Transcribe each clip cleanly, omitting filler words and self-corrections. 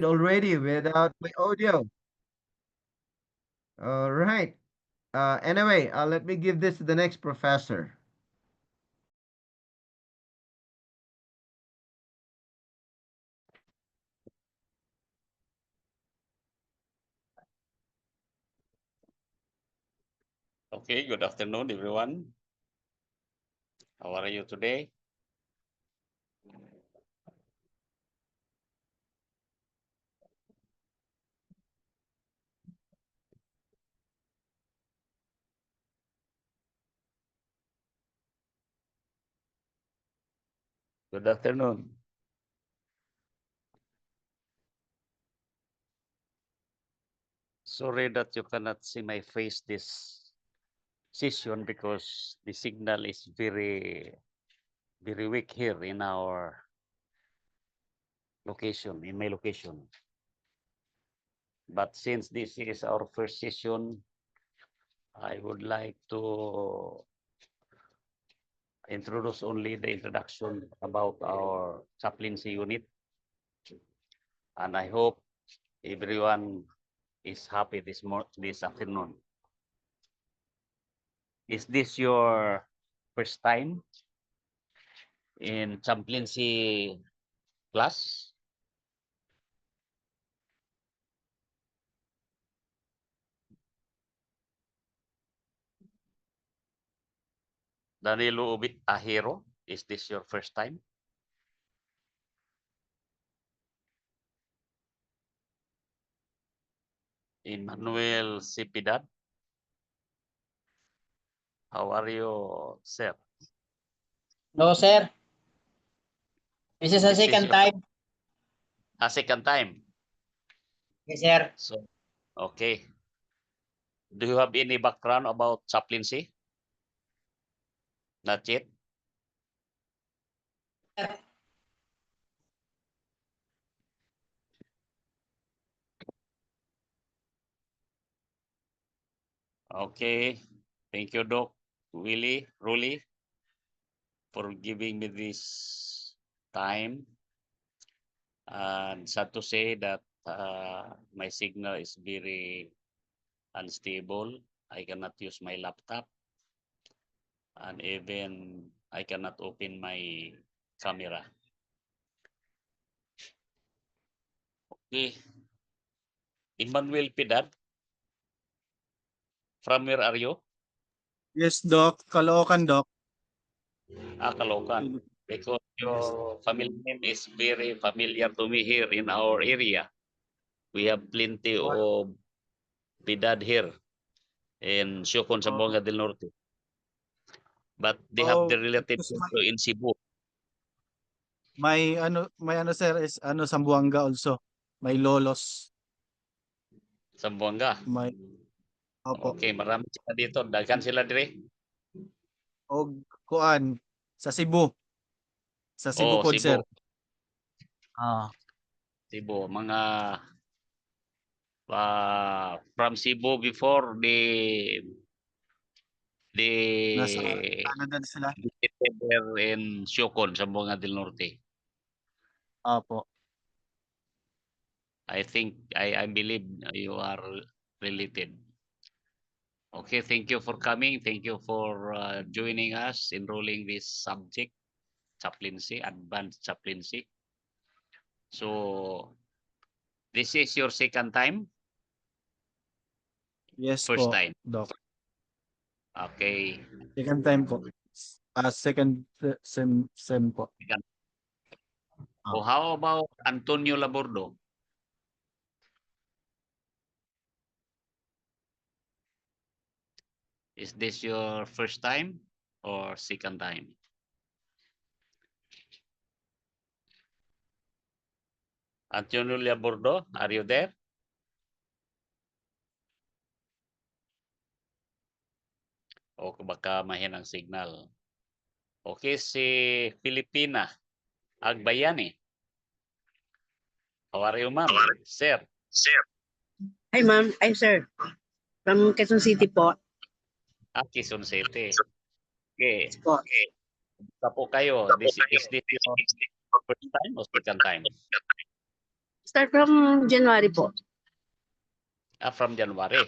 already without my audio. All right. Anyway, let me give this to the next professor. Okay, good afternoon, everyone. How are you today? Good afternoon. Sorry that you cannot see my face this session because the signal is very weak here in our location, in my location. But since this is our first session, I would like to introduce only the introduction about our chaplaincy unit. And I hope everyone is happy this afternoon. Is this your first time in chaplaincy class? Danilo Ubit Ahiro, is this your first time? Emmanuel Sipidad, how are you, sir? No, sir. This is the This is second your time. second time. Yes, sir. So, okay. Do you have any background about chaplaincy? Not yet. Sir. Okay. Thank you, Doc Ruli, for giving me this time. And sad to say that my signal is very unstable. I cannot use my laptop, and even I cannot open my camera. Okay, Emmanuel Pidad, from where are you? Yes, Doc. Caloocan, Doc. Caloocan. Because Yes. your family name is very familiar to me here in our area. We have plenty of Pidad here in Siocon, Oh, Zamboanga del Norte. But they have the oh, relative because also in Cebu. may ano sir is Sambuanga also. May lolos. Zamboanga. May opo. Okay, marami sila dito. Daghan sila dire. Og kuan sa Cebu. Sa Cebu Oh, pod sir. Cebu. Ah, Cebu. Mga from Cebu before nasa the Canada sila. there in Siocon, Zamboanga del Norte. Opo. I believe you are related. Okay, thank you for coming. Thank you for joining us, enrolling this subject, chaplaincy, advanced chaplaincy. So, this is your second time? Yes First po, time? Doc. Okay. Second time po. Second sem po. Second. Ah, Oh, how about Antonio Labordo? Is this your first time or second time? Antonio Labordo, are you there? O baka mahinang signal. Okay, si Filipina Agbayani. How are you, ma'am? Sir. Sir. Hi, ma'am. Hi, sir. From Quezon City po. Quezon City. Okay. Po. Okay. Po kayo. Is this your first time or second time? Start from January po. From January.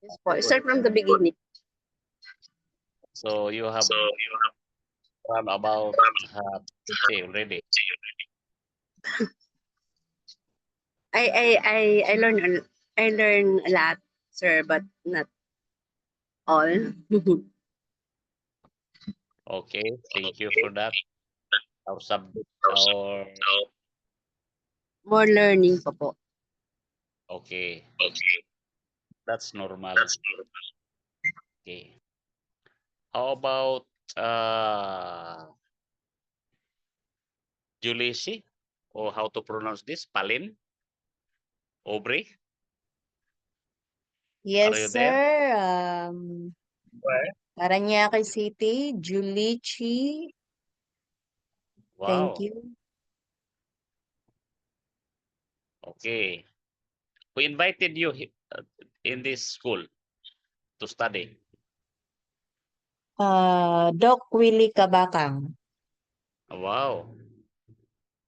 Yes po. Start from the beginning. So you have run about say already. I learn a lot, sir, but not all. Okay, thank you for that. Our subject, our More learning pa po. okay. That's normal. Okay. How about Julisi? Or how to pronounce this? Palin? Aubrey? Yes, Are you sir. there? Parañaque City, Julichi. Thank Wow. you. Okay. Who invited you in this school to study? Doc Willie Kabakang. Wow.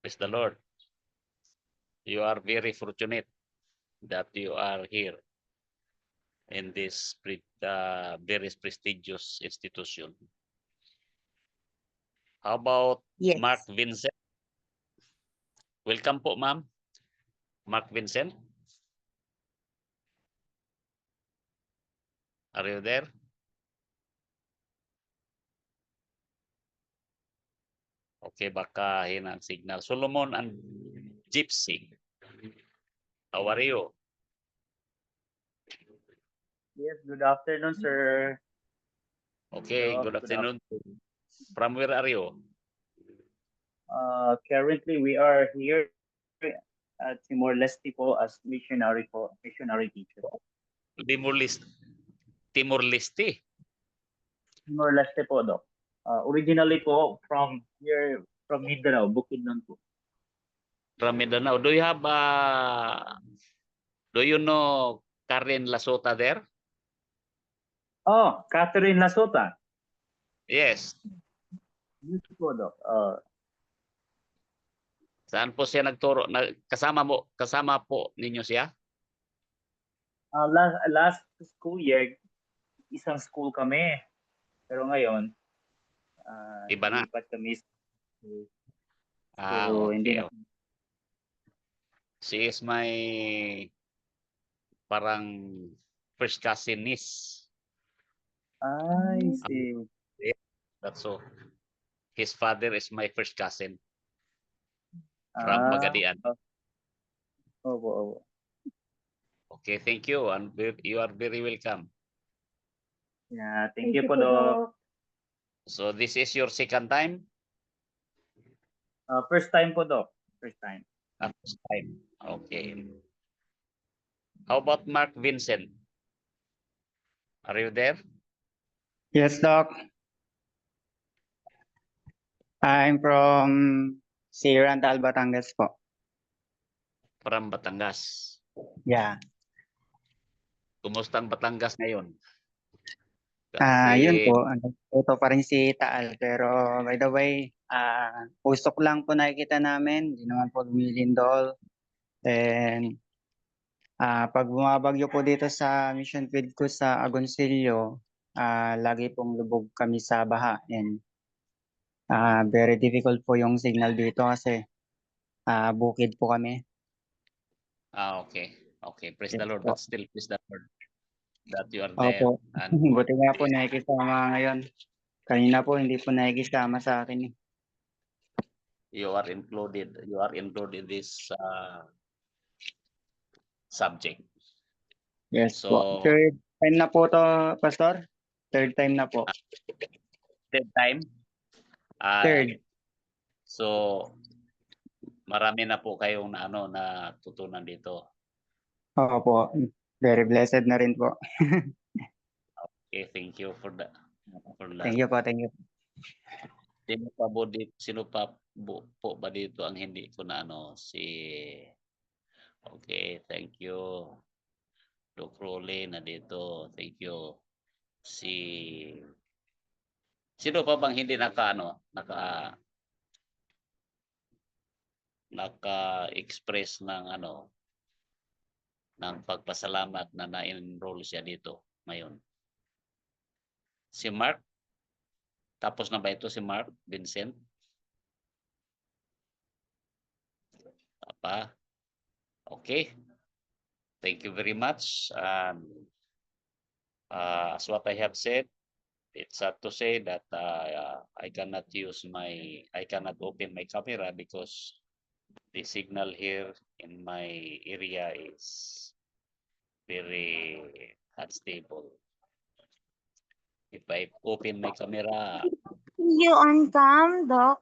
Praise the Lord. You are very fortunate that you are here in this very prestigious institution. How about Yes. Mark Vincent? Welcome po, ma'am. Mark Vincent. Are you there? Okay, baka hina ang signal. Solomon and Gypsy. How are you? Yes, good afternoon, sir. Okay, Hello, good good afternoon. From where are you? Currently, we are here at Timor-Leste po as missionary teacher. Timor-Leste. Timor-Leste. Timor-Leste po, Doc. Originally po from here, from Mindanao, Bukidnon po. From Mindanao. Do you have do you know Karen Lasota there? Oh, Catherine Lasota. Yes. Yes po, Doc. Saan po siya nagturo? Kasama po ninyo siya? Last school year, isang school kami. Pero ngayon, Iba na. lipat kami. Okay. Hindi na. She is my parang first cousin niece. I see. That's so. His father is my first cousin from Pagadian. Opo. Okay, thank you. And you are very welcome. Yeah, thank you po, Doc. So this is your second time? First time po, Doc. First time. First time. Okay. How about Mark Vincent? Are you there? Yes, Doc. I'm from Sirantal, Batangas po. From Batangas. Yeah. Kumusta ang Batangas ngayon? Yun po. Ito pa rin si Taal. Pero by the way, usok lang po nakikita namin. Hindi naman po lumilindol. And pag bumabagyo po dito sa Mission Field ko sa Agoncillo, lagi pong lubog kami sa baha. And very difficult po yung signal dito kasi bukid po kami. Okay. Okay. Praise the Yes Lord. po. But still, praise the Lord that you are there. Opo. And Buti nga po nakikisama ngayon. Kanina po hindi po nakikisama sa akin. you are included. You are included in this subject. Yes So, po. Third time na po to, Pastor? Third time na po. third time. Third. So, marami na po kayong natutunan dito. Opo. Very blessed na rin po. Okay, thank you for that. Thank you po, thank you. Sino pa po ba dito ang hindi ko na Okay, thank you. Doc Rolly na dito. Thank you. Sino pa bang hindi naka naka-express ng ng pagpasalamat na na-enroll siya dito ngayon. Si Mark, tapos na ba ito si Mark Vincent? Apa? Okay. Thank you very much. As what I have said, it's sad to say that I cannot open my camera because the signal here in my area is very unstable. If I open my camera, You on cam, Doc?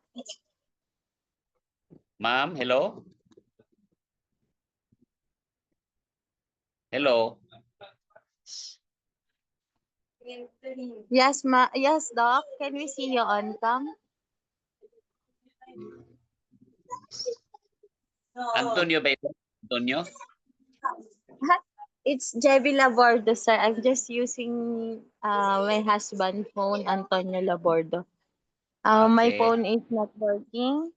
ma'am, hello? Hello? Yes, Doc. Can we see you on cam? Antonio ba ito? Antonio? It's JB Labordo, sir. I'm just using my husband's phone, Antonio Labordo. My Okay. phone is not working.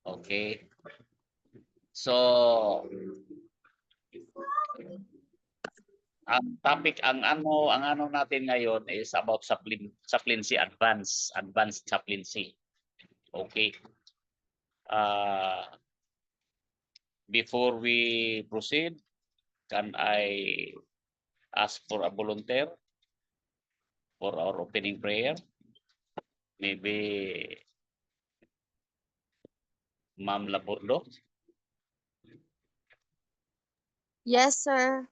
Okay. So, ang topic, ang ano natin ngayon is about chaplaincy advanced chaplaincy. Okay. Before we proceed, can I ask for a volunteer for our opening prayer? Maybe Ma'am Labordo? Yes, sir.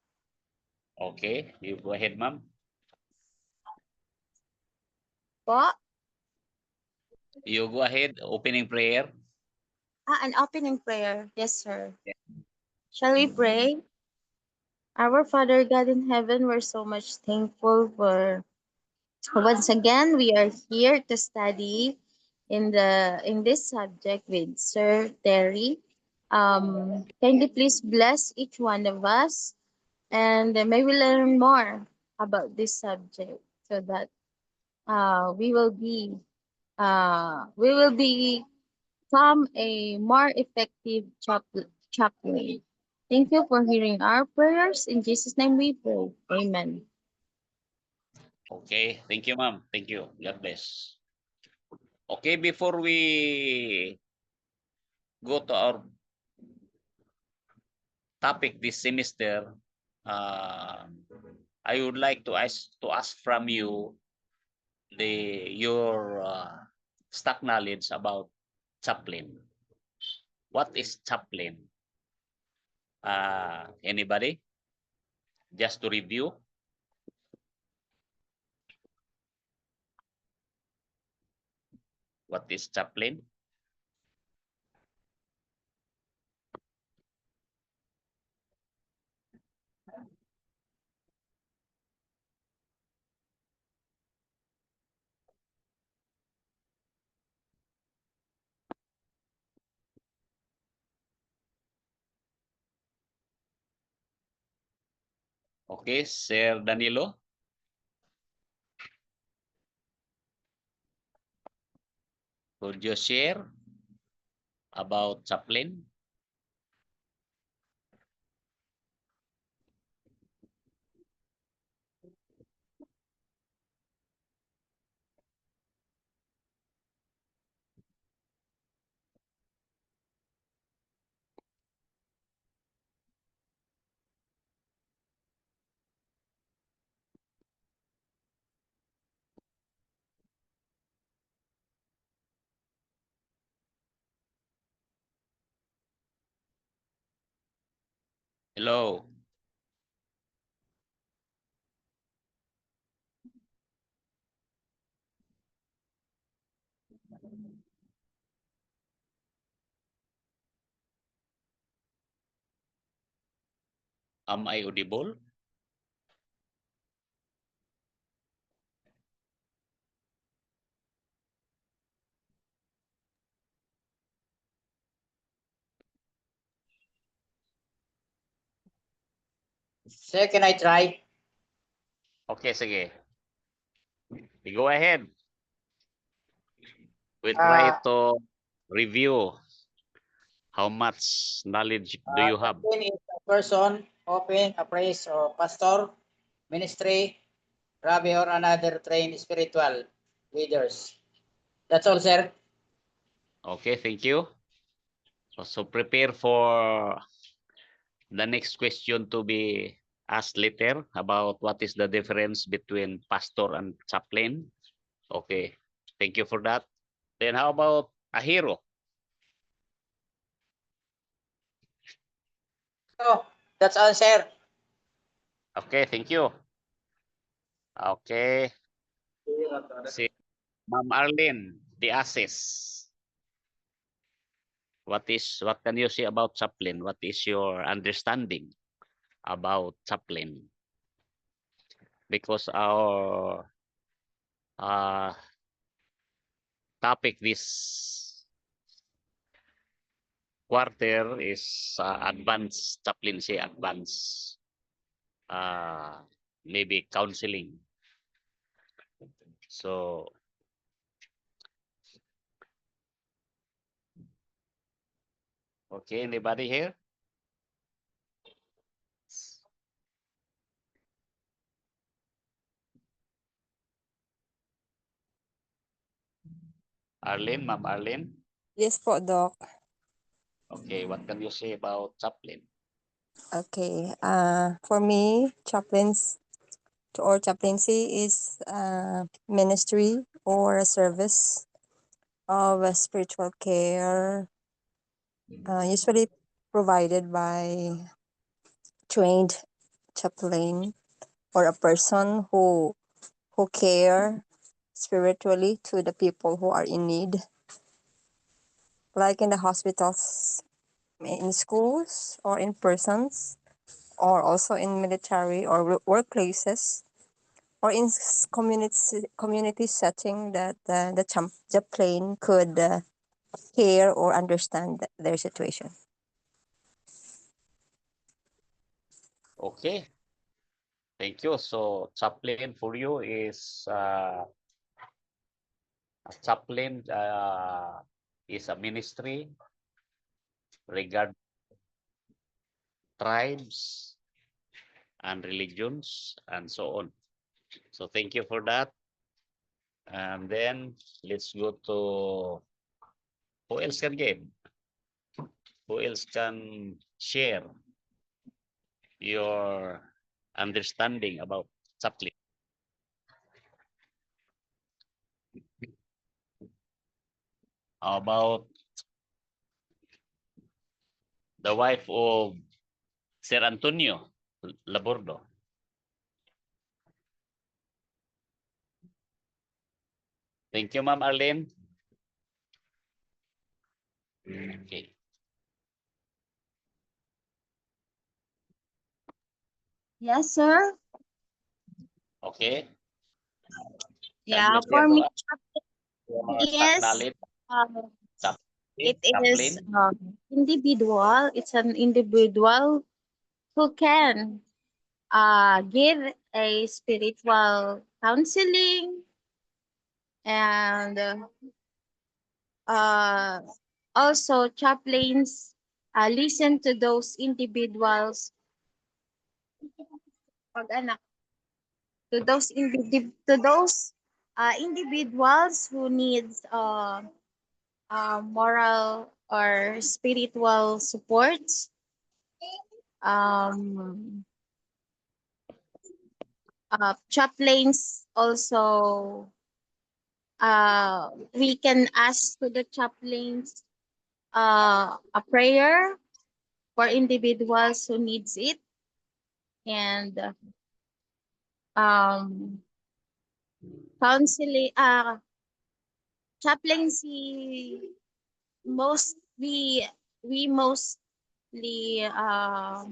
Okay, you go ahead, ma'am. Po? You go ahead, opening prayer. An opening prayer. Yes, sir. Shall we pray? Our Father God in heaven, we're so much thankful for once again we are here to study in this subject with Sir Terry. Kindly please bless each one of us, and may we learn more about this subject so that we will become a more effective chaplain. Thank you for hearing our prayers. In Jesus' name we pray. Amen. Okay, thank you, ma'am. Thank you. God bless. Okay, before we go to our topic this semester, I would like to ask from you your stock knowledge about chaplain. What is chaplain? Anybody? Just to review. What is chaplain? Okay, Sir Danilo. Could you share about chaplain? Hello. Am I audible? Sir, can I try? Okay, sige. You go ahead. We try to review. How much knowledge do you have? Chaplain is a person, open, a priest or pastor, ministry, rabbi or another trained spiritual leaders. That's all, sir. Okay, thank you. So prepare for the next question to be asked later about what is the difference between pastor and chaplain. Okay, thank you for that. Then how about a hero? So, that's all, sir. Okay, thank you. Okay, si Ma'am Arlene, the assess. What can you say about chaplain? What is your understanding about chaplain? Because our topic this quarter is advanced chaplaincy, advanced maybe counseling. So okay, anybody here? Arlene, Ma'am Arlene. Yes po, Doc. Okay, what can you say about chaplain? Okay. For me, chaplaincy is ministry or a service of spiritual care, usually provided by trained chaplain or a person who care spiritually to the people who are in need, like in the hospitals, in schools, or in persons, or also in military or workplaces, or in community setting that the plane could hear or understand their situation. Okay, thank you. So chaplain for you is a chaplain is a ministry regard tribes and religions and so on. So thank you for that. And then let's go to who else can give? Who else can share your understanding about chaplain? How about the wife of Sir Antonio Labordo? Thank you, Ma'am Arlene. Okay. Yes, sir. Okay. Yeah, you for share me, to us your yes. knowledge It is chaplain? individual. It's an individual who can give a spiritual counseling and uh, also chaplains listen to those individuals pag anak to those individuals who needs moral or spiritual support. Um, chaplains also we can ask to the chaplains a prayer for individuals who needs it, and um counseling chaplaincy most we mostly uh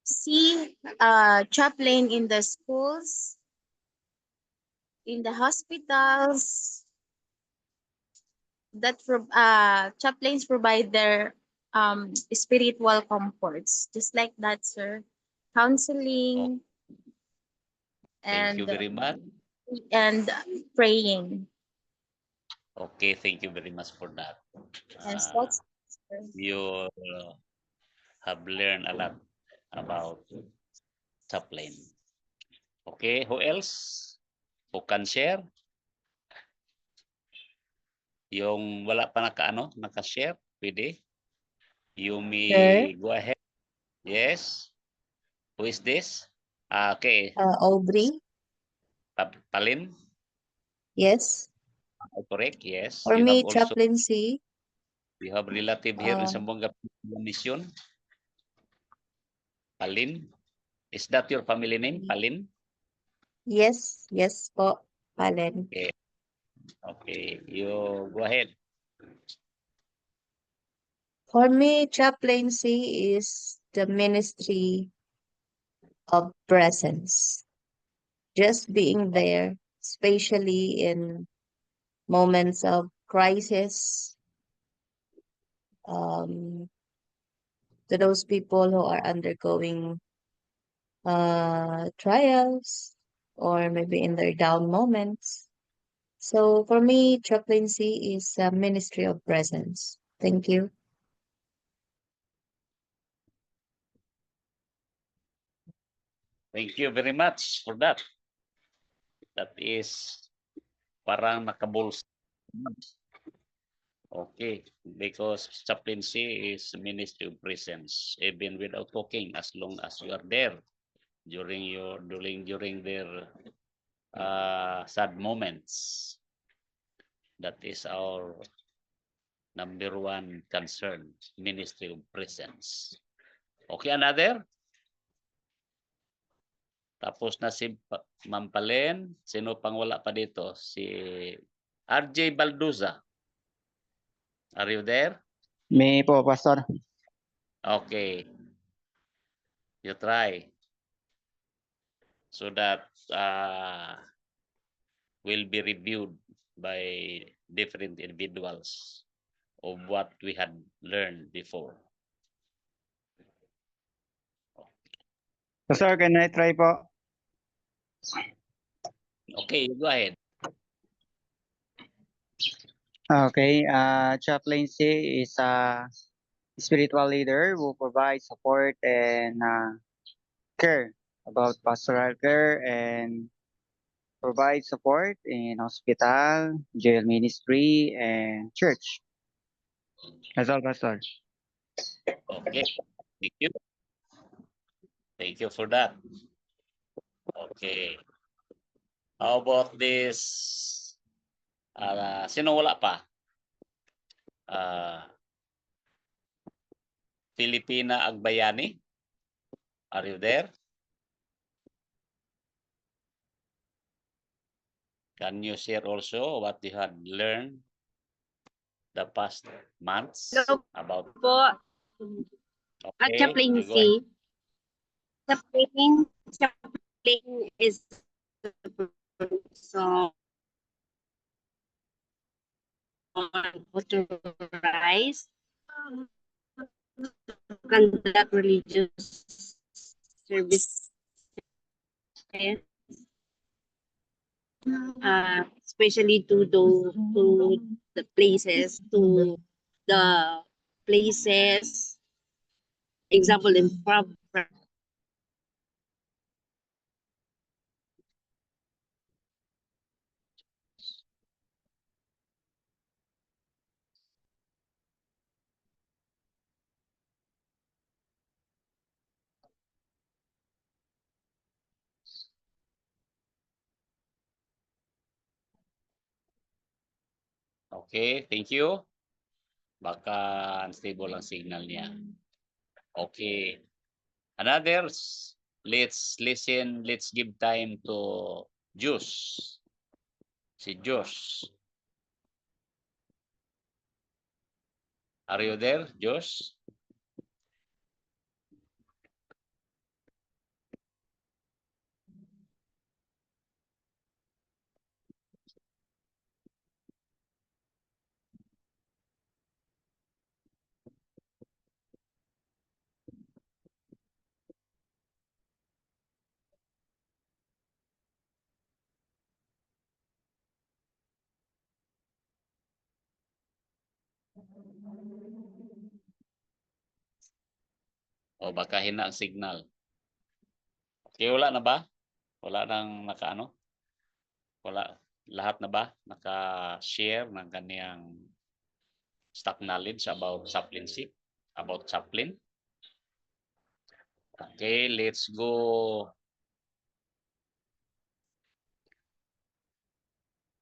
see chaplain in the schools, in the hospitals, that chaplains provide their spiritual comforts, just like that, sir. Counseling Thank and you very much. and praying. Okay, thank you very much for that. Yes, Uh, that's you have learned a lot about chaplain. Okay, who else? Who can share? Yung wala pa naka-share, pwede. You Sir, may go ahead. Yes. Who is this? Okay, Aubrey, Palin. yes. Correct. Yes. For You have me, also chaplaincy, relative here in uh, Zamboanga Mission. Palin. Is that your family name? Palin? yes, yes po, Palen. Okay. Okay. You go ahead. For me, chaplaincy is the ministry of presence. Just being there, especially in moments of crisis, um, to those people who are undergoing trials or maybe in their down moments. So for me, chaplaincy is a ministry of presence. Thank you. Thank you very much for that. That is parang nakabulsa. Okay, because chaplaincy is ministry of presence, even without talking, as long as you are there during their sad moments. That is our number one concern, ministry of presence. Okay, another? Tapos na si Ma'am Palen. Sino pang wala pa dito? Si RJ Balduza. Are you there? May po, Pastor. Okay. You try. So that will be reviewed by different individuals of what we had learned before. Pastor, can I try po? Okay, you go ahead. Okay, chaplaincy is a spiritual leader who provides support and care about pastoral care and provide support in hospital, jail ministry, and church. That's all, Pastor. Okay. Thank you. Thank you for that. Okay. How about this? Sino wala pa? Filipina Agbayani. Are you there? Can you share also what you had learned the past months Hello about po. okay, Chaplaincy. Chaplain is so authorized to conduct religious services, especially the places, to the places, example in okay, thank you. Baka unstable ang signal niya. Okay. Another, let's listen, let's give time to Juice. Si Juice. Are you there, Juice? O baka hina ang signal. Okay, wala na ba? Wala nang nakaano? Wala. Lahat na ba naka-share ng kaniyang stock knowledge about chaplaincy? About chaplain? Okay, let's go.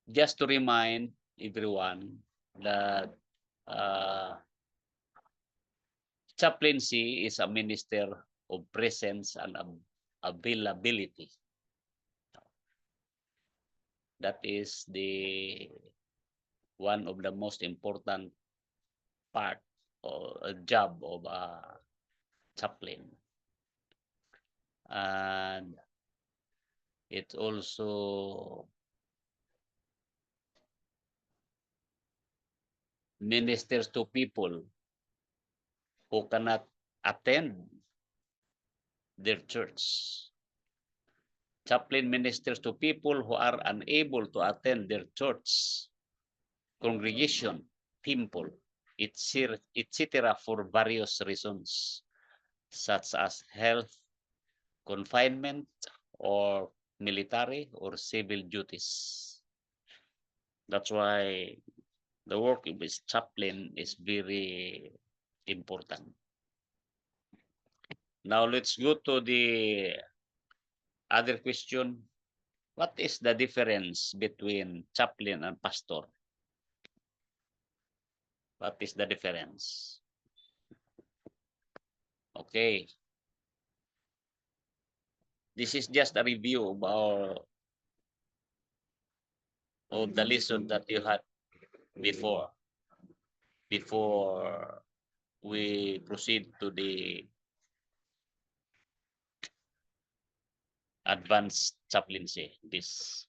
Just to remind everyone that chaplaincy is a minister of presence and availability. That is the one of the most important part or a job of a chaplain. And it also ministers to people who cannot attend their church. Chaplain ministers to people who are unable to attend their church, congregation, temple, etc. for various reasons, such as health, confinement, or military or civil duties. That's why the work of this chaplain is very important. Now let's go to the other question. What is the difference between chaplain and pastor? What is the difference? Okay. This is just a review of the lesson that you had before we proceed to the advanced chaplaincy this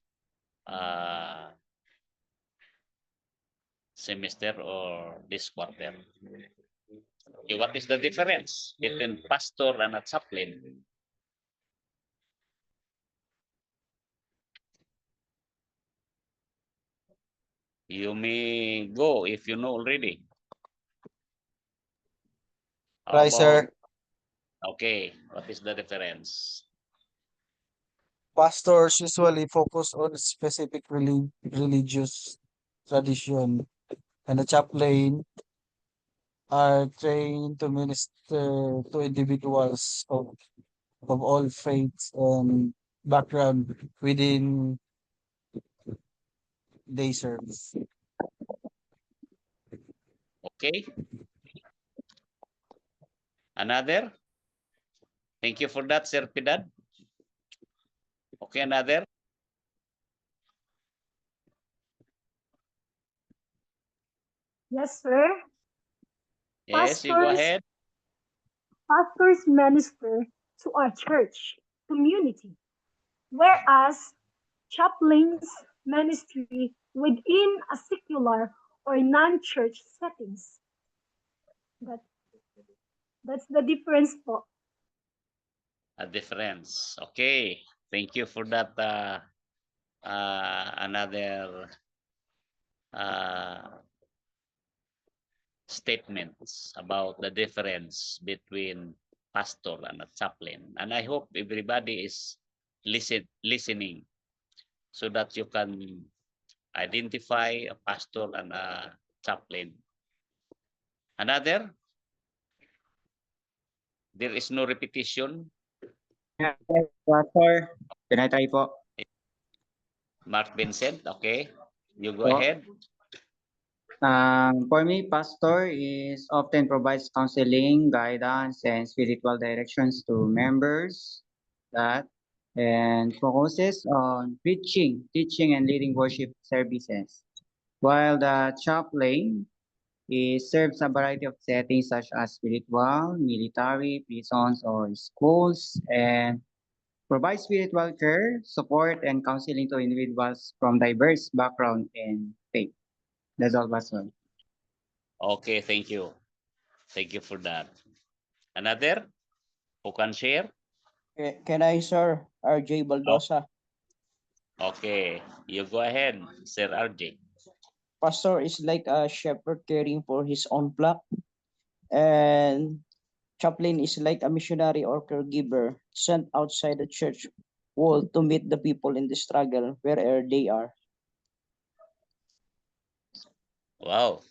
semester or this quarter. Okay, what is the difference between pastor and a chaplain? You may go if you know already. How Right, sir. Okay, what is the difference? Pastors usually focus on specific religious tradition, and the chaplain are trained to minister to individuals of all faiths and background within day service. Okay. Another? Thank you for that, Sir Pidad. Okay, another? Yes, sir. Yes, you go ahead. Pastors minister to our church community, whereas chaplains ministry within a secular or non-church settings. That's the difference po. A difference. Okay. Thank you for that. Another statements about the difference between pastor and a chaplain. And I hope everybody is listening so that you can identify a pastor and a chaplain. Another? There is no repetition. Pastor, can I try po? Mark Vincent, okay. You go Po. ahead. For me, pastor is often provides counseling, guidance, and spiritual directions to members and focuses on preaching, teaching, and leading worship services. While the chaplain serves a variety of settings such as spiritual, military, prisons, or schools, and provides spiritual care, support, and counseling to individuals from diverse background and faith. That's all, Pastor. Okay, thank you. Thank you for that. Another who can share? Can I, sir? RJ Baldosa. Okay, you go ahead, Sir RJ. pastor is like a shepherd caring for his own flock, and chaplain is like a missionary or caregiver sent outside the church wall to meet the people in the struggle wherever they are. Wow.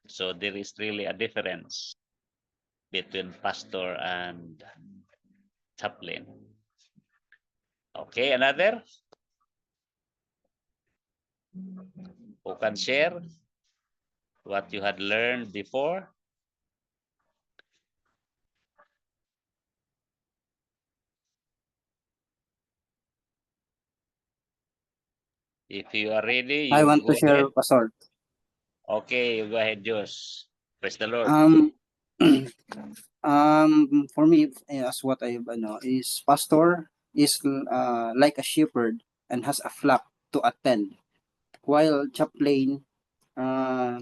So there is really a difference between pastor and chaplain. Okay, another? Who can share what you had learned before? If you are ready, I you want go to share, ahead. Pastor. Okay, you go ahead, Josh. Praise the Lord. For me, as what I know, is pastor is like a shepherd and has a flock to attend, while chaplain, uh,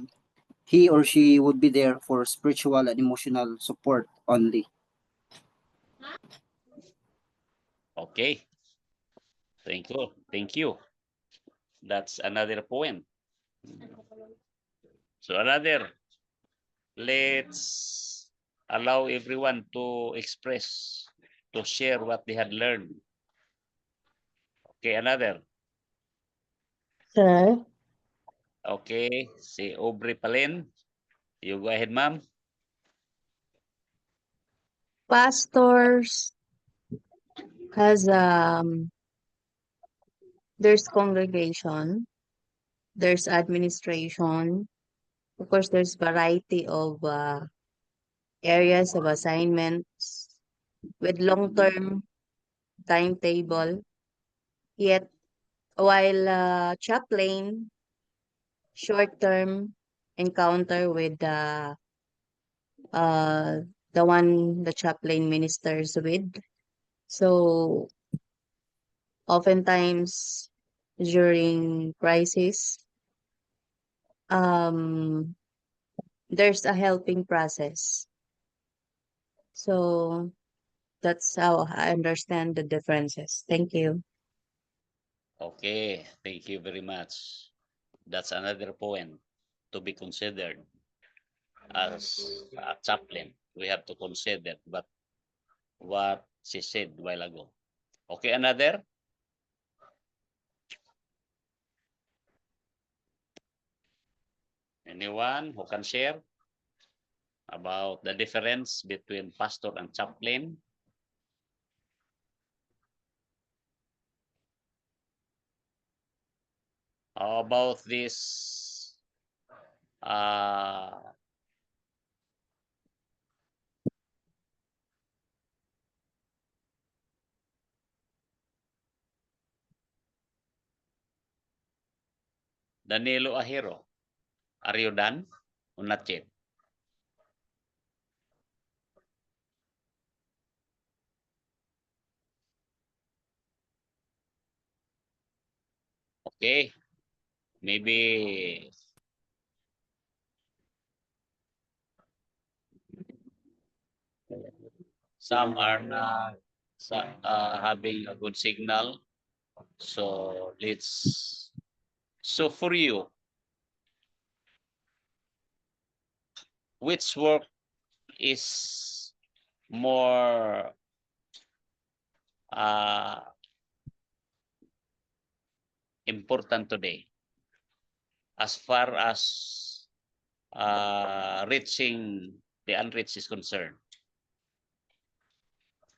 he or she would be there for spiritual and emotional support only. Okay. Thank you. Thank you. That's another point. So another, let's allow everyone to express, to share what they had learned. Okay, another. Sir, Okay, si Aubrey Palen. You go ahead, ma'am. pastors has there's congregation, there's administration, of course there's variety of areas of assignments with long-term timetable. Yet while chaplain short-term encounter with uh the one the chaplain ministers with. So oftentimes during crisis, um there's a helping process. So that's how I understand the differences. Thank you. Okay, thank you very much. That's another point to be considered as a chaplain. We have to consider what she said a while ago. Okay, another? Anyone who can share about the difference between pastor and chaplain? How about this Danilo Ahiro? Are you done or not yet? Okay, maybe some are not having a good signal. So let's, so for you, which work is more important today as far as reaching the unreached is concerned?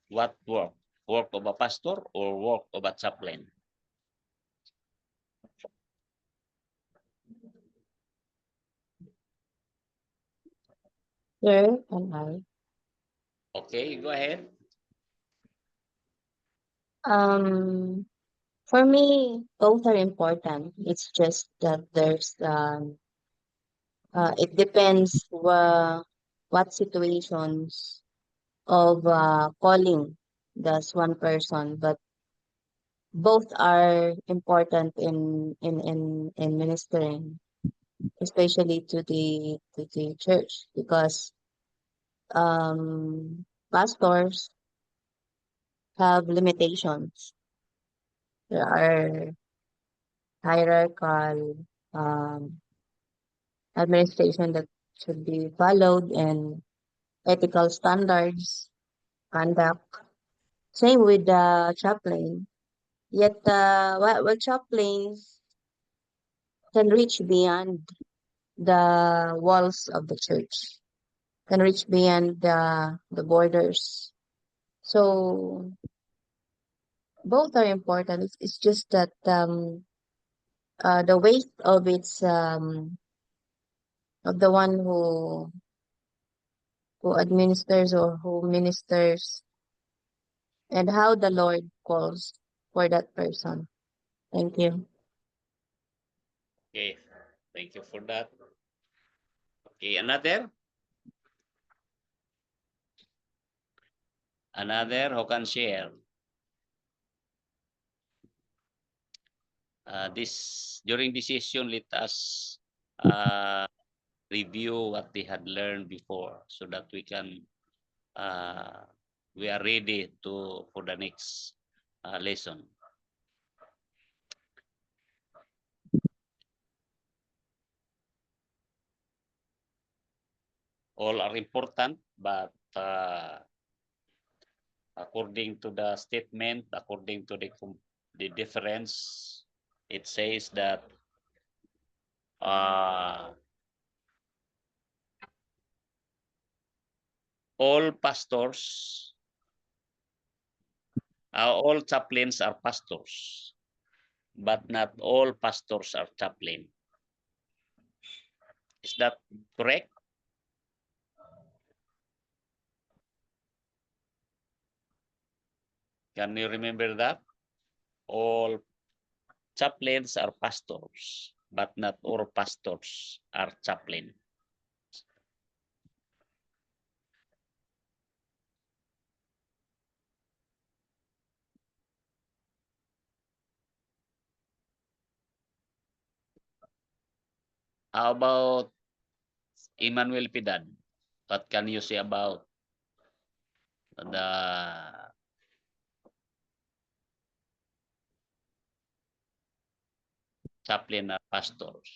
What work? Work of a pastor or work of a chaplain? Sir, and I. Okay, go ahead. For me, both are important. It's just that there's it depends what situations of calling does one person, but both are important in ministering, especially to the church, because pastors have limitations. There are hierarchical administration that should be followed, and ethical standards, conduct. Same with the chaplain. Yet, while chaplains can reach beyond the walls of the church, can reach beyond the borders. So both are important. It's just that the weight of its of the one who administers or who ministers, and how the Lord calls for that person. Thank you. Okay, thank you for that. Okay, another? Another who can share? This during this session, let us review what they had learned before, so that we can we are ready for the next lesson. All are important, but according to the statement, according to the difference, it says that all pastors, all chaplains are pastors, but not all pastors are chaplain. Is that correct? Can you remember that? All chaplains are pastors, but not all pastors are chaplain. How about Emmanuel Pidan? What can you say about the chaplain or pastors?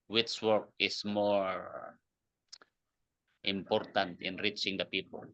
Which work is more important in reaching the people?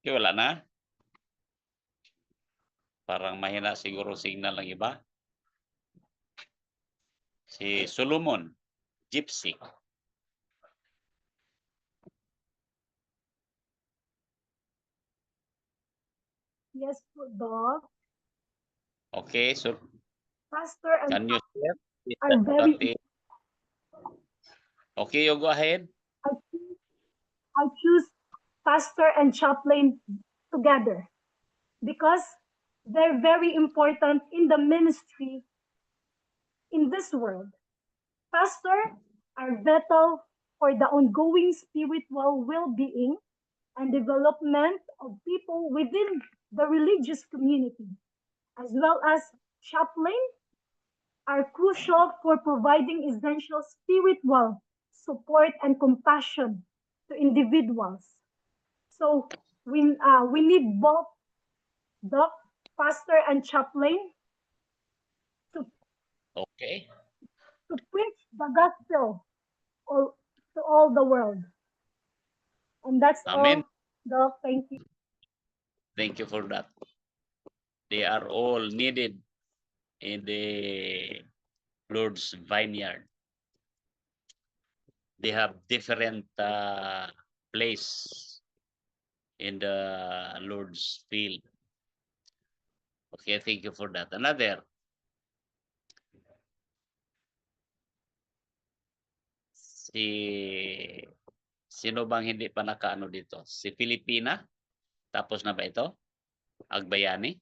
Okay, wala na? Parang mahina siguro signal ng iba. Si Solomon, Gypsy. Yes, Doc. Okay, so Pastor and can you share? are very. Okay, you go ahead. I choose pastor and chaplain together because they're very important in the ministry in this world. Pastors are vital for the ongoing spiritual well-being and development of people within the religious community, as well as chaplain are crucial for providing essential spiritual support and compassion to individuals. So we need both the pastor and chaplain Okay. to preach the gospel to all the world. And that's Amen. all. Doc, thank you. Thank you for that. They are all needed in the Lord's vineyard. they have different place in the Lord's field. Okay, thank you for that. Another. Sino bang hindi pa nakaano dito? Si Filipina? Tapos na ba ito? Agbayani?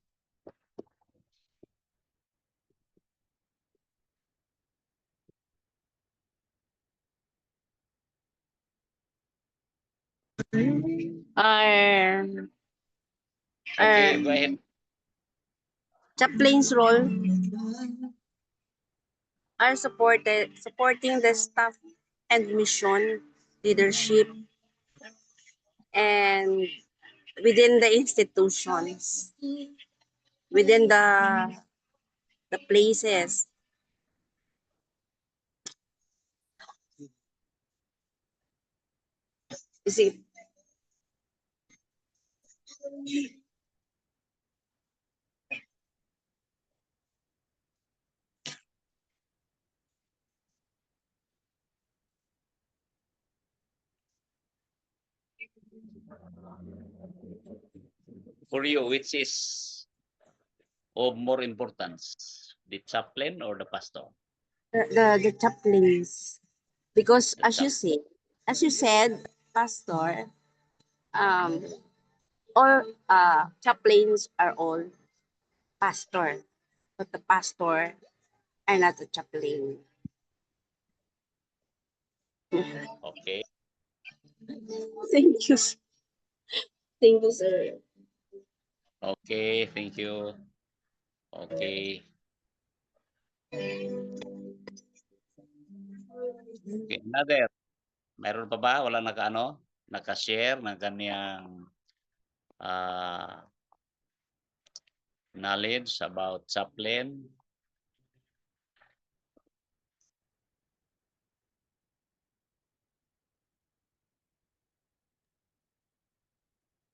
Okay, go ahead. Chaplain's role are supporting the staff and mission leadership and within the institutions, within the places. You see, For you, which is of more importance? The chaplain or the pastor? the chaplains, because The as you said, pastor, all chaplains are all pastor, but the pastor are not a chaplain. Okay. Thank you. Thank you, sir. Okay, thank you. Okay. Okay, another. Mayroon pa ba? Wala naka-ano? Naka-share ng kanyang knowledge about chaplain?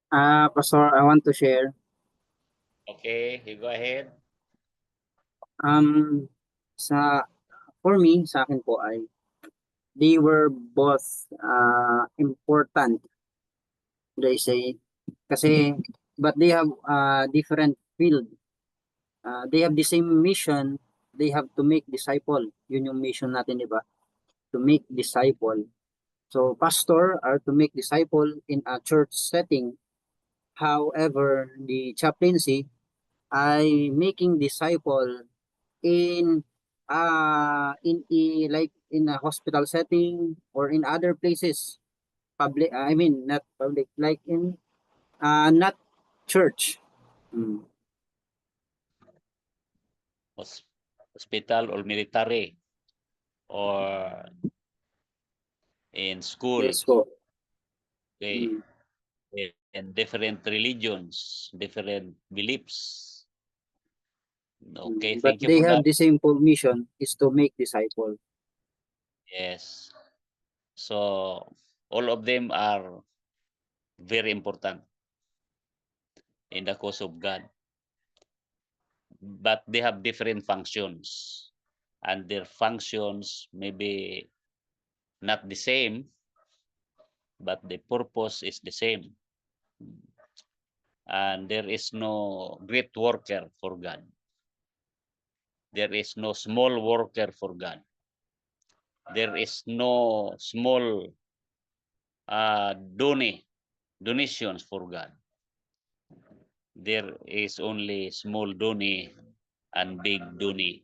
Pastor, I want to share. Okay, you go ahead. For me, sa akin po ay they were both important, they say, kasi but they have different field. They have the same mission. They have to make disciple. Yun yung mission natin, di ba? To make disciple. So pastor are to make disciple in a church setting. However, the chaplaincy ay making disciple in like in a hospital setting or in other places, public, I mean not public, like in not church. Hospital or military or in school. Yes po. Okay. And different religions, different beliefs. Okay, But thank you they for have that. the same full mission, is to make disciple. Yes. So all of them are very important in the cause of God. But they have different functions, and their functions may be not the same, but the purpose is the same. And there is no great worker for God. There is no small worker for God. There is no small donations for God. There is only small doni and big doni.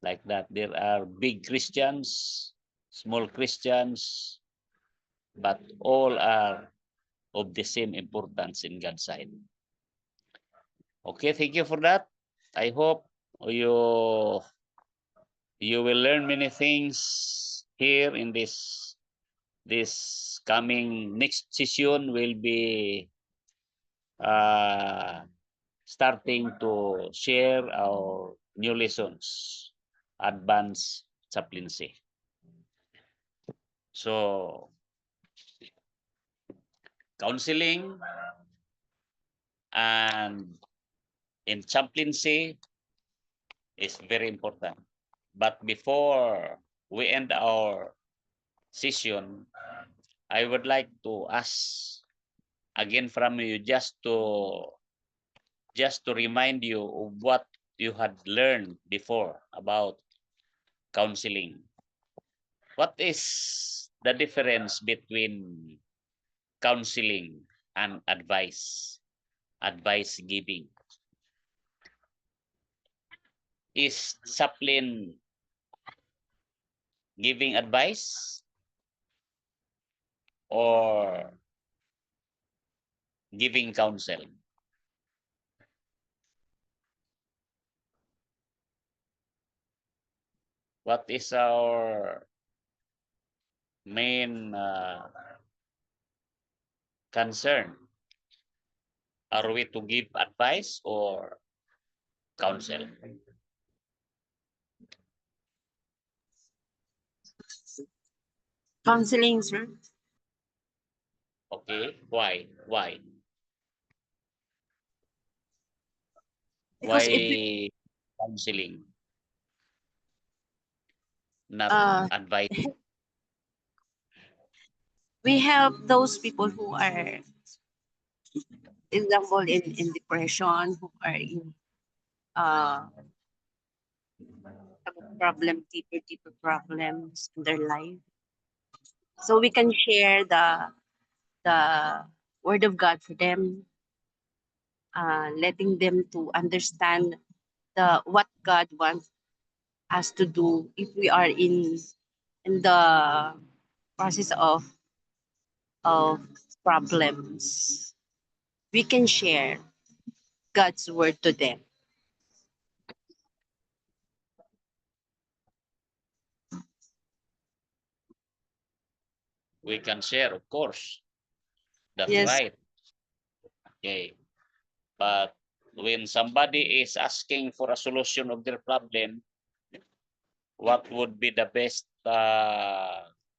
Like that, there are big Christians, small Christians, but all are of the same importance in God's side. Okay, thank you for that. I hope you will learn many things here in this coming next session. Will be starting to share our new lessons, advanced chaplaincy. So counseling and in chaplaincy is very important. But before we end our session, I would like to ask again from you just to remind you of what you had learned before about counseling. What is the difference between counseling and advice giving? Is chaplain giving advice or giving counsel? What is our main concern? Are we to give advice or counsel? Counseling, sir. Okay, why? Because if Why counseling, not uh, advice? we help those people who are, example, in depression, who are in uh have a problem, deeper problems in their life. So we can share the word of God for them, letting them to understand the what God wants us to do if we are in the process of problems. We can share God's word to them. We can share, of course. That's Yes. right. Okay. But when somebody is asking for a solution of their problem, what would be the best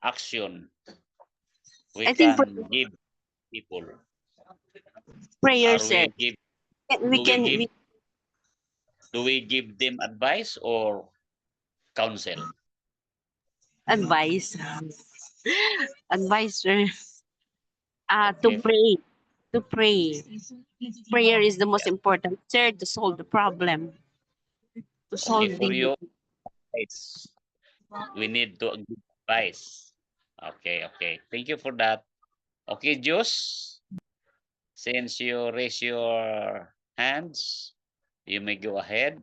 action we I think can give people? prayer, Are sir. we give We can we do we give them advice or counsel? advise advise, sir. To Okay. pray. To pray. Prayer is the most important, sir, to solve the problem. To Okay, solve for the you, we need to give advice. Okay. Thank you for that. Okay, Jus, since you raise your hands, you may go ahead.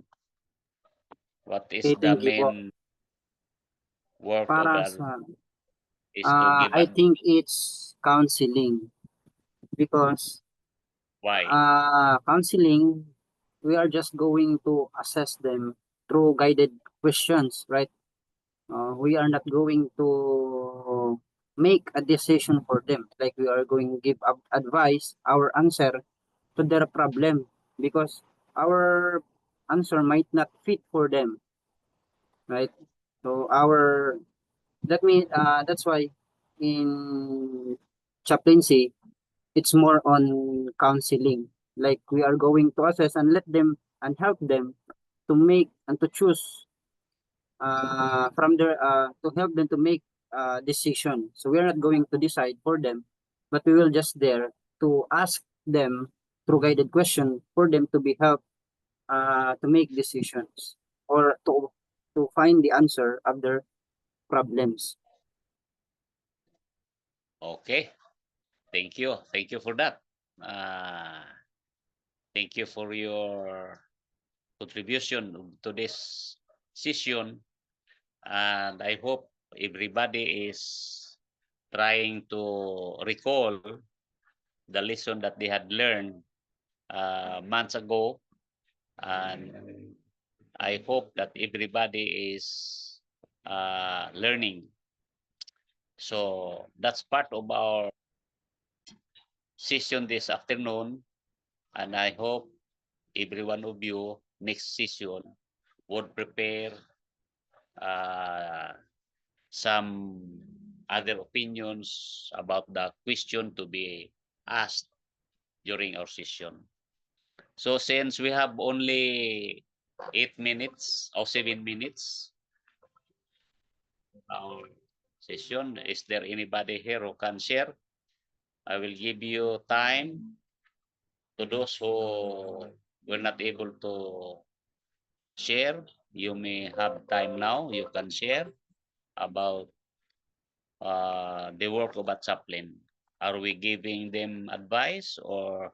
What is Okay, the thank you po. main work of Para the sa, is to give I advice? think it's counseling because Why? counseling, we are just going to assess them through guided questions, right? We are not going to make a decision for them. Like we are going to give advice, our answer to their problem because our answer might not fit for them, right? So that's why in chaplaincy, it's more on counseling. Like we are going to assess and let them and help them to make and to choose from their to help them to make decision. So we are not going to decide for them, but we will just there to ask them through guided question for them to be helped to make decisions or to find the answer of their problems. Okay. Thank you. Thank you for that. Thank you for your contribution to this session. And I hope everybody is trying to recall the lesson that they had learned months ago. And I hope that everybody is learning. So that's part of our session this afternoon. And I hope every one of you next session would prepare some other opinions about the question to be asked during our session. So since we have only 8 minutes or 7 minutes, our session. Is there anybody here who can share? I will give you time to those who were not able to share. You may have time now. You can share about the work of a chaplain. Are we giving them advice or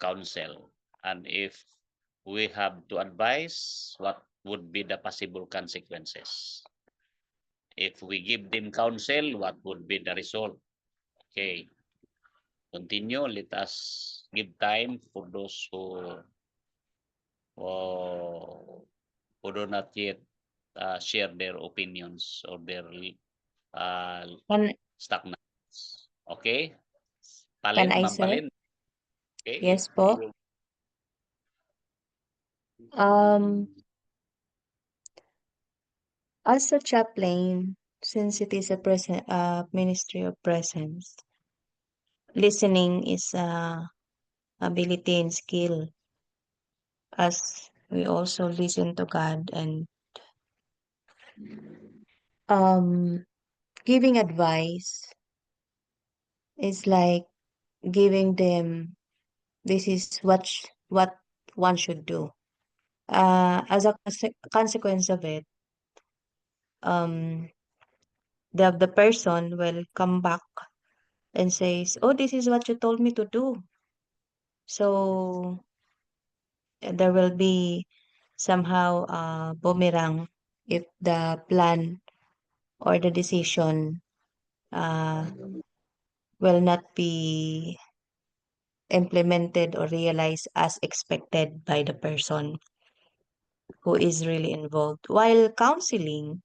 counsel? And if we have to advise, what would be the possible consequences? If we give them counsel, what would be the result? Okay, continue. Let us give time for those who do not yet share their opinions or their Can stagnants. Okay? can Palin, I, Ma'am sir? Palin. Okay? Yes po. As a chaplain, since it is a ministry of presence, listening is a ability and skill, as we also listen to God, and um giving advice is like giving them, this is what one should do. As a consequence of it, um the person will come back and says, oh, this is what you told me to do. So there will be somehow boomerang if the plan or the decision uh, will not be implemented or realized as expected by the person who is really involved. While counseling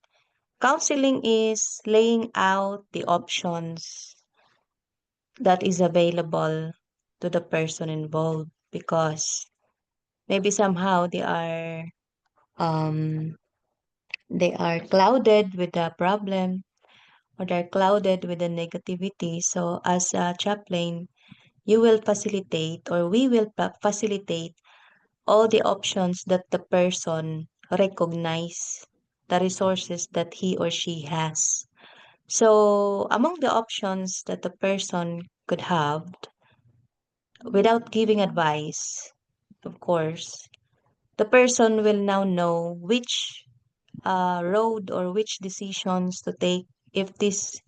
is laying out the options that is available to the person involved, because maybe somehow um they are clouded with the problem, or they're clouded with the negativity. So as a chaplain, you will facilitate, or we will facilitate all the options that the person recognize, the resources that he or she has. So among the options that the person could have, without giving advice, of course, the person will now know which road or which decisions to take. If this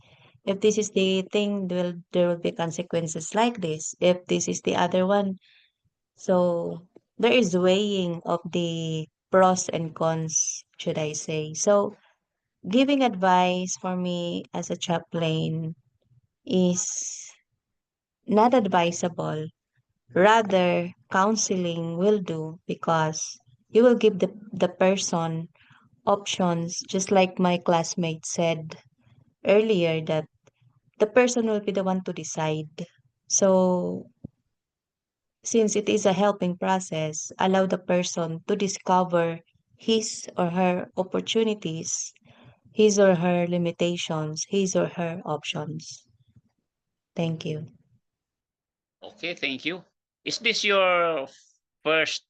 is the thing, there will be consequences like this. If this is the other one, so there is weighing of the pros and cons, should I say. So giving advice for me as a chaplain is not advisable. Rather, counseling will do, because you will give the person options, just like my classmate said earlier, that the person will be the one to decide. So since it is a helping process, allow the person to discover his or her opportunities, his or her limitations, his or her options. Thank you. Okay, thank you. Is this your first,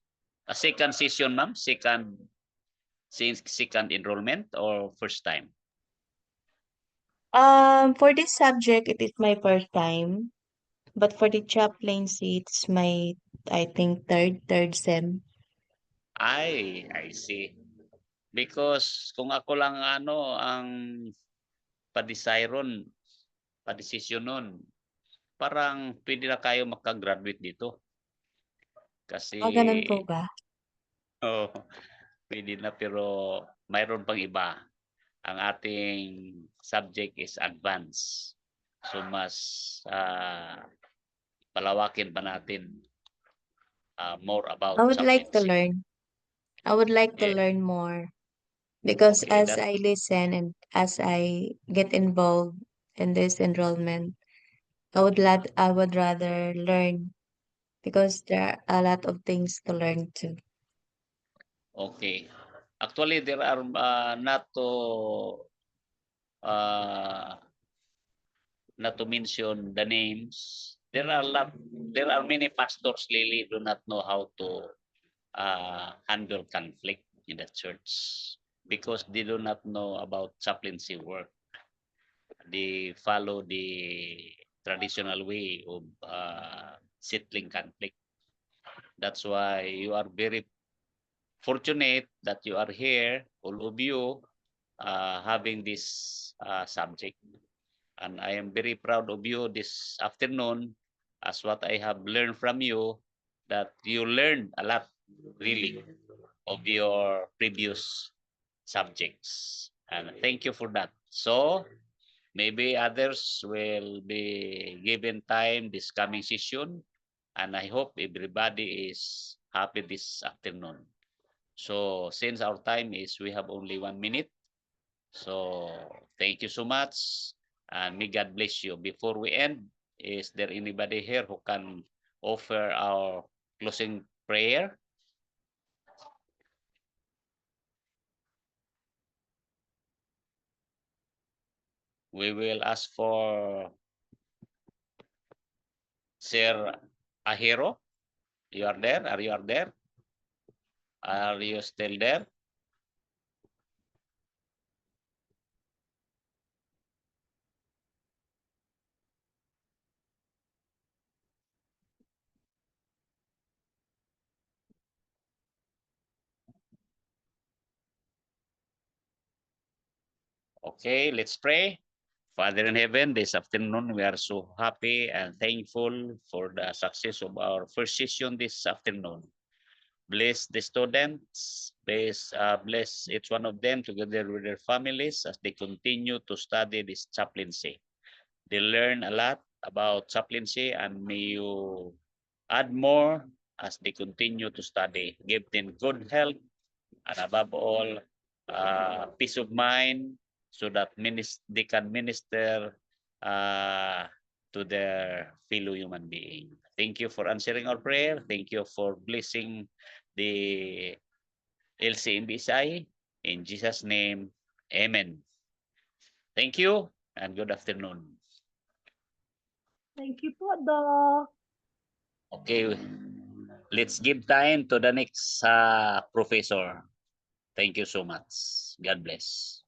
second session, ma'am? Second enrollment or first time? For this subject, it is my first time, but for the chaplaincy, it's my, I think, third sem. I see. Because kung ako lang ang padesisyon nun, parang pwede na kayo makagraduate dito. Kasi, Ganun po ba? oh, pwede na, pero mayroon pang iba. Ang ating subject is advanced. So mas palawakin pa natin more about I would like to chaplaincy. learn. I would like to Yeah. learn more, because Okay, as I listen and as I get involved in this enrollment, I would rather learn, because there are a lot of things to learn too. Okay. Actually, there are uh, not to mention the names. There are many pastors, Lily, do not know how to handle conflict in the church. because they do not know about chaplaincy work. They follow the traditional way of settling conflict. That's why you are very fortunate that you are here, all of you, having this subject. And I am very proud of you this afternoon, as what I have learned from you, that you learned a lot, really, of your previous subjects. And thank you for that. So, maybe others will be given time this coming session, and I hope everybody is happy this afternoon. So since our time is, we have only 1 minute. So thank you so much, and may God bless you. Before we end, is there anybody here who can offer our closing prayer? We will ask for Sir Ahiro. You are there? Are you there? Are you still there? Okay, let's pray. Father in heaven, this afternoon we are so happy and thankful for the success of our first session this afternoon. Bless the students, bless each one of them together with their families as they continue to study this chaplaincy. They learn a lot about chaplaincy, and may you add more as they continue to study. Give them good health, and above all, peace of mind, so that they can minister to their fellow human being. Thank you for answering our prayer. Thank you for blessing the LCMBSI. In Jesus' name, amen. Thank you and good afternoon. Thank you po, Doc. Okay, let's give time to the next professor. Thank you so much. God bless.